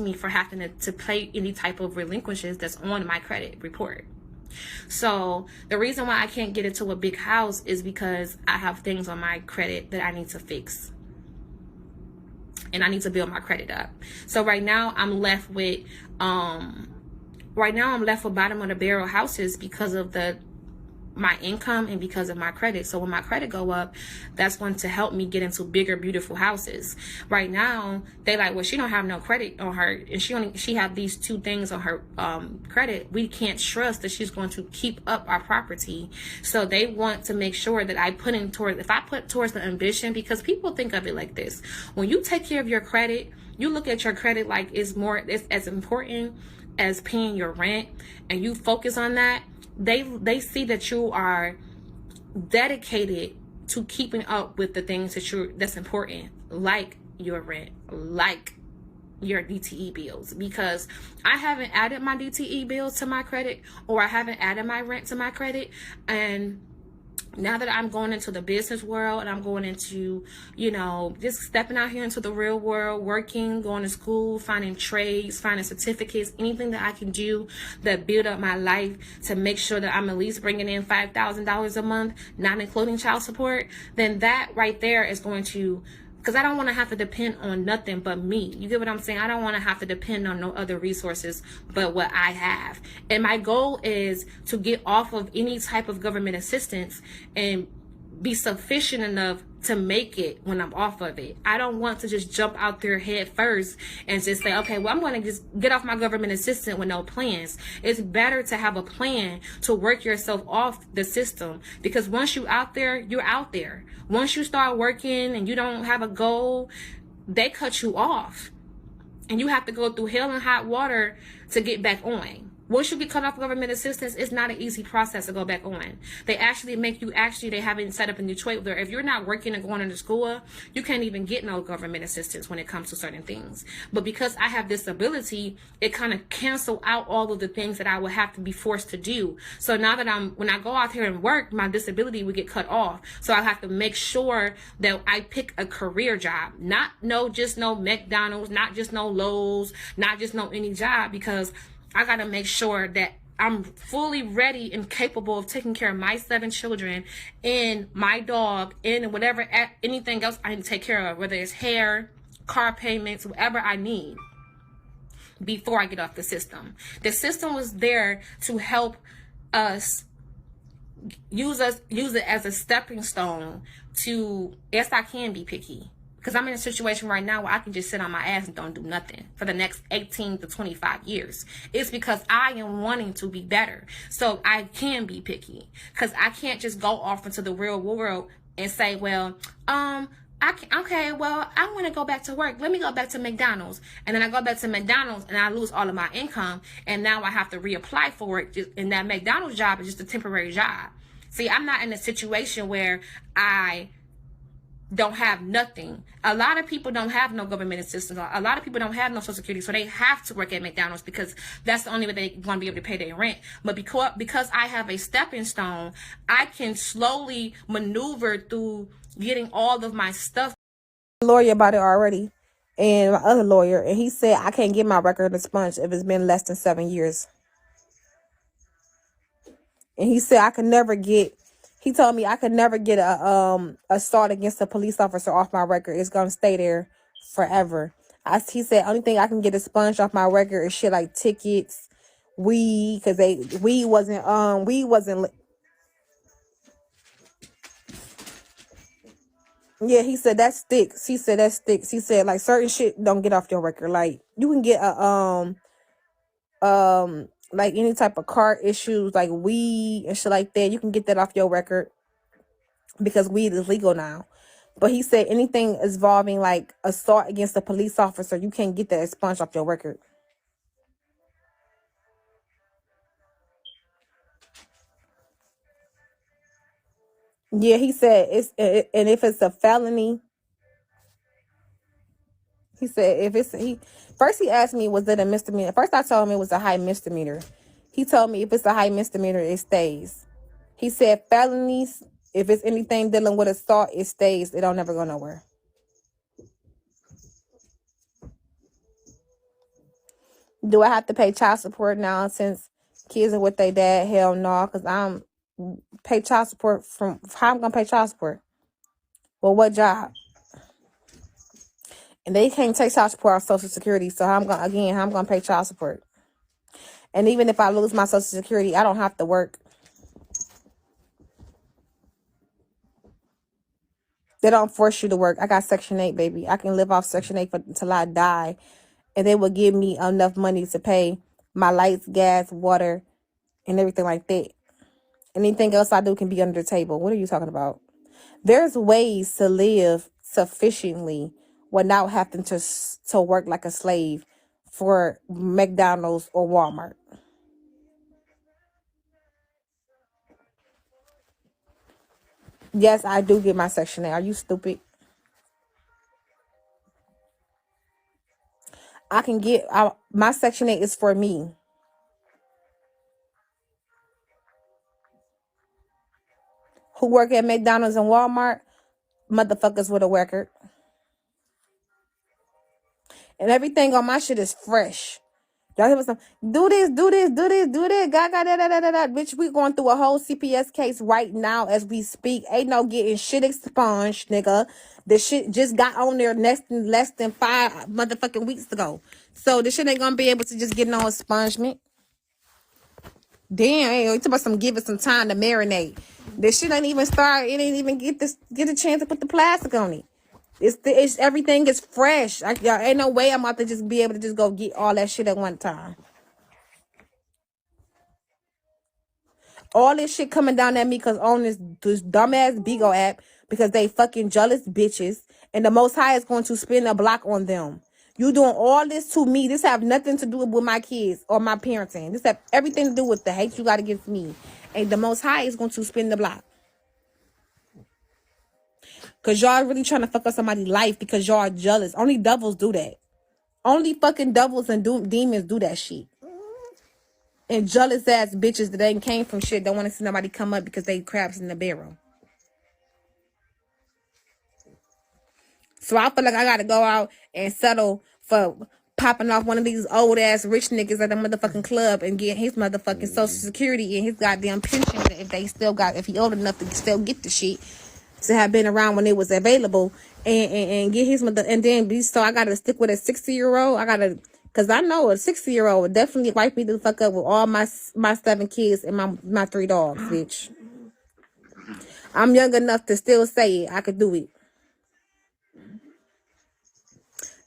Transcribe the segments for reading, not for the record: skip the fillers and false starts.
me for having to pay any type of relinquishes that's on my credit report. So the reason why I can't get into a big house is because I have things on my credit that I need to fix. And I need to build my credit up. So right now I'm left with bottom of the barrel houses because of my income and because of my credit. So when my credit go up, that's going to help me get into bigger, beautiful houses. Right now, they like, well, she don't have no credit on her, and she have these two things on her credit. We can't trust that she's going to keep up our property. So they want to make sure that I put towards the ambition, because people think of it like this: when you take care of your credit, you look at your credit like it's as important as paying your rent, and you focus on that. They see that you are dedicated to keeping up with the things that's important, like your rent, like your DTE bills, because I haven't added my DTE bills to my credit, or I haven't added my rent to my credit. And now that I'm going into the business world, and I'm going into, just stepping out here into the real world, working, going to school, finding trades, finding certificates, anything that I can do that build up my life to make sure that I'm at least bringing in $5,000 a month, not including child support, then that right there is going to, because I don't want to have to depend on nothing but me. You get what I'm saying? I don't want to have to depend on no other resources but what I have. And my goal is to get off of any type of government assistance and be sufficient enough to make it when I'm off of it. I don't want to just jump out there head first and just say, okay, well, I'm going to just get off my government assistance with no plans. It's better to have a plan to work yourself off the system, because once you're out there, you're out there. Once you start working and you don't have a goal, they cut you off. And you have to go through hell and hot water to get back on. Once you get cut off government assistance, it's not an easy process to go back on. They actually they have it set up in Detroit where if you're not working and going into school, you can't even get no government assistance when it comes to certain things. But because I have this ability, it kind of cancel out all of the things that I would have to be forced to do. So now that when I go out here and work, my disability would get cut off. So I have to make sure that I pick a career job, not just no McDonald's, not just no Lowe's, not just no any job, because I got to make sure that I'm fully ready and capable of taking care of my 7 children and my dog and whatever, anything else I need to take care of, whether it's hair, car payments, whatever I need before I get off the system. The system was there to help us use it as a stepping stone to, yes, I can be picky. Because I'm in a situation right now where I can just sit on my ass and don't do nothing for the next 18 to 25 years. It's because I am wanting to be better. So I can be picky. Because I can't just go off into the real world and say, well, I want to go back to work. Let me go back to McDonald's. And then I go back to McDonald's and I lose all of my income. And now I have to reapply for it. And that McDonald's job is just a temporary job. See, I'm not in a situation where I don't have nothing. A lot of people don't have no government assistance. A lot of people don't have no Social Security, so they have to work at McDonald's because that's the only way they're going to be able to pay their rent. But because I have a stepping stone, I can slowly maneuver through getting all of my stuff. Lawyer about it already, and my other lawyer, and he said I can't get my record expunged if it's been less than 7 years. And he said he told me I could never get a assault against a police officer off my record. It's gonna stay there forever. He said only thing I can get expunged off my record is shit like tickets, weed, because weed wasn't. Yeah, he said that sticks. He said that sticks. He said like certain shit don't get off your record. Like you can get like any type of car issues, like weed and shit like that. You can get that off your record because weed is legal now. But he said anything involving like assault against a police officer, you can't get that expunged off your record. Yeah, he said and if it's a felony, he said first he asked me, was it a misdemeanor? First I told him it was a high misdemeanor. He told me if it's a high misdemeanor, it stays. He said felonies, if it's anything dealing with assault, it stays. It don't never go nowhere. Do I have to pay child support now since kids are with their dad? Hell no, because I'm pay child support from how I'm gonna pay child support. Well, what job? And they can't take child support on Social Security, so how I'm gonna pay child support. And even if I lose my Social Security, I don't have to work. They don't force you to work. I got Section 8, baby. I can live off Section 8 until I die. And they will give me enough money to pay my lights, gas, water, and everything like that. Anything else I do can be under the table. What are you talking about? There's ways to live sufficiently without having to work like a slave for McDonald's or Walmart. Yes, I do get my Section 8. Are you stupid? I can get my Section 8 is for me. Who work at McDonald's and Walmart, motherfuckers with a record. And everything on my shit is fresh. Y'all hear some do this, do this, do this, do this, gaga, da, da, da, da, da. Bitch, we going through a whole CPS case right now as we speak. Ain't no getting shit expunged, nigga. The shit just got on there less than 5 motherfucking weeks ago. So the shit ain't gonna be able to just get no expungement. Damn, you talking about some give it some time to marinate. This shit ain't even start. It ain't even get a chance to put the plastic on it. It's everything is fresh. Y'all ain't no way I'm about to just be able to just go get all that shit at one time. All this shit coming down at me because on this dumbass Bigo app because they fucking jealous bitches and the Most High is going to spin a block on them. You doing all this to me. This have nothing to do with my kids or my parenting. This have everything to do with the hate you got against me. And the Most High is going to spin the block. Because y'all really trying to fuck up somebody's life because y'all are jealous. Only devils do that. Only fucking devils and demons do that shit. And jealous ass bitches that ain't came from shit don't want to see nobody come up because they crabs in the barrel. So I feel like I gotta go out and settle for popping off one of these old ass rich niggas at the motherfucking club and get his motherfucking Social Security and his goddamn pension if he old enough to still get the shit to have been around when it was available and get his mother and then be so I gotta stick with a 60-year-old. Cause I know a 60-year-old would definitely wipe me the fuck up with all my 7 kids and my 3 dogs, bitch. I'm young enough to still say it. I could do it.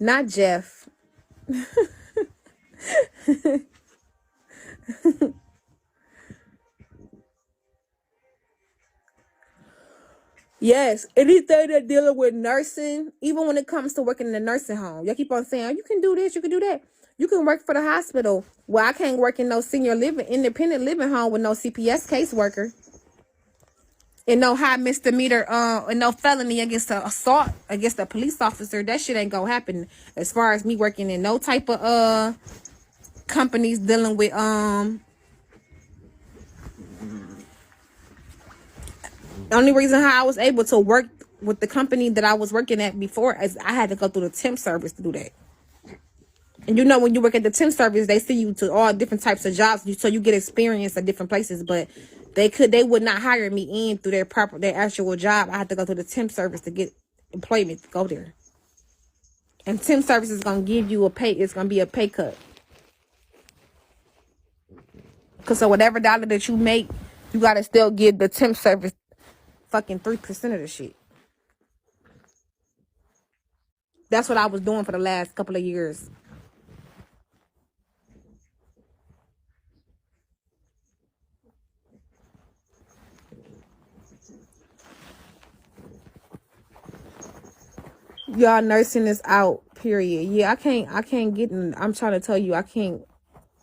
Not Jeff. Yes, anything that dealing with nursing, even when it comes to working in the nursing home, y'all keep on saying, oh, you can do this, you can do that. You can work for the hospital. Well, I can't work in no independent living home with no CPS caseworker. And no high misdemeanor, and no felony against the assault against a police officer. That shit ain't gonna happen as far as me working in no type of companies dealing with the only reason how I was able to work with the company that I was working at before is I had to go through the temp service to do that. And you know, when you work at the temp service, they send you to all different types of jobs, so you get experience at different places. But they would not hire me in through their actual job. I had to go through the temp service to get employment to go there. And temp service is gonna give you it's gonna be a pay cut. Cause so whatever dollar that you make, you gotta still give the temp service fucking 3% of the shit. That's what I was doing for the last couple of years. Y'all, nursing is out, period. Yeah, I can't get in. I'm trying to tell you, I can't.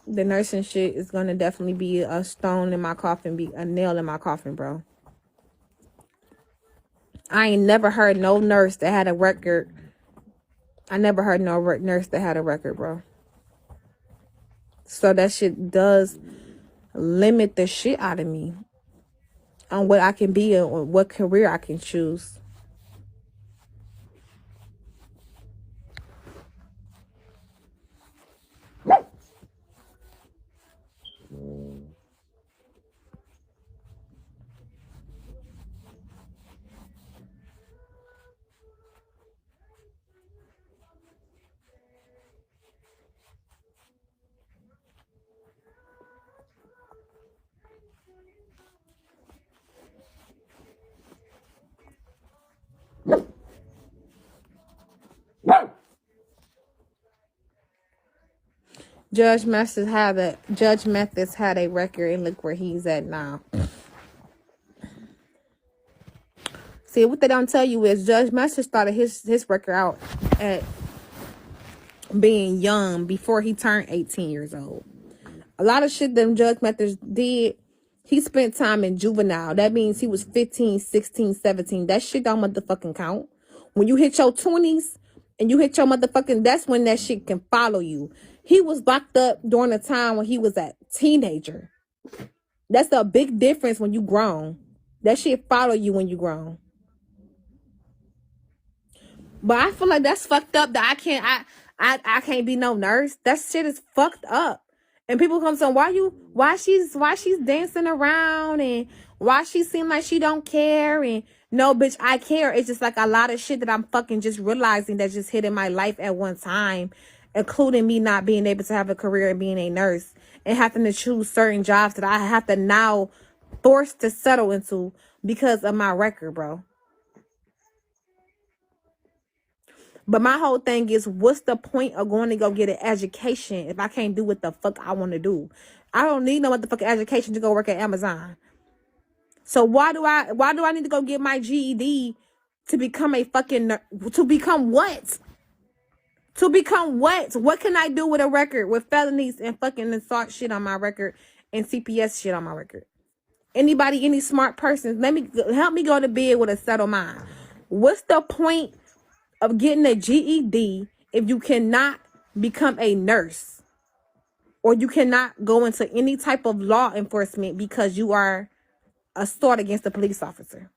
The nursing shit is gonna definitely be a stone in my coffin, be a nail in my coffin, bro. I ain't never heard no nurse that had a record. I never heard no nurse that had a record, bro. So that shit does limit the shit out of me on what I can be and what career I can choose. Judge Mathis had a record, and look where he's at now. See, what they don't tell you is Judge Mathis started his record out at being young before he turned 18 years old. A lot of shit that Judge Mathis did, he spent time in juvenile. That means he was 15, 16, 17. That shit don't motherfucking count. When you hit your 20s and you hit your motherfucking, that's when that shit can follow you. He was locked up during the time when he was a teenager. That's a big difference when you grown. That shit follow you when you grown. But I feel like that's fucked up that I can't be no nurse. That shit is fucked up. And people come saying, why she's dancing around and why she seem like she don't care, and no bitch, I care. It's just like a lot of shit that I'm fucking just realizing that just hit in my life at one time, including me not being able to have a career and being a nurse and having to choose certain jobs that I have to now force to settle into because of my record, bro. But my whole thing is, what's the point of going to go get an education if I can't do what the fuck I want to do? I don't need no motherfucking education to go work at Amazon. So why do I need to go get my GED to become a fucking, to become what? To become what? What can I do with a record with felonies and fucking assault shit on my record and CPS shit on my record? Anybody, any smart person, help me go to bed with a settled mind. What's the point of getting a GED if you cannot become a nurse, or you cannot go into any type of law enforcement because you are assault against a police officer?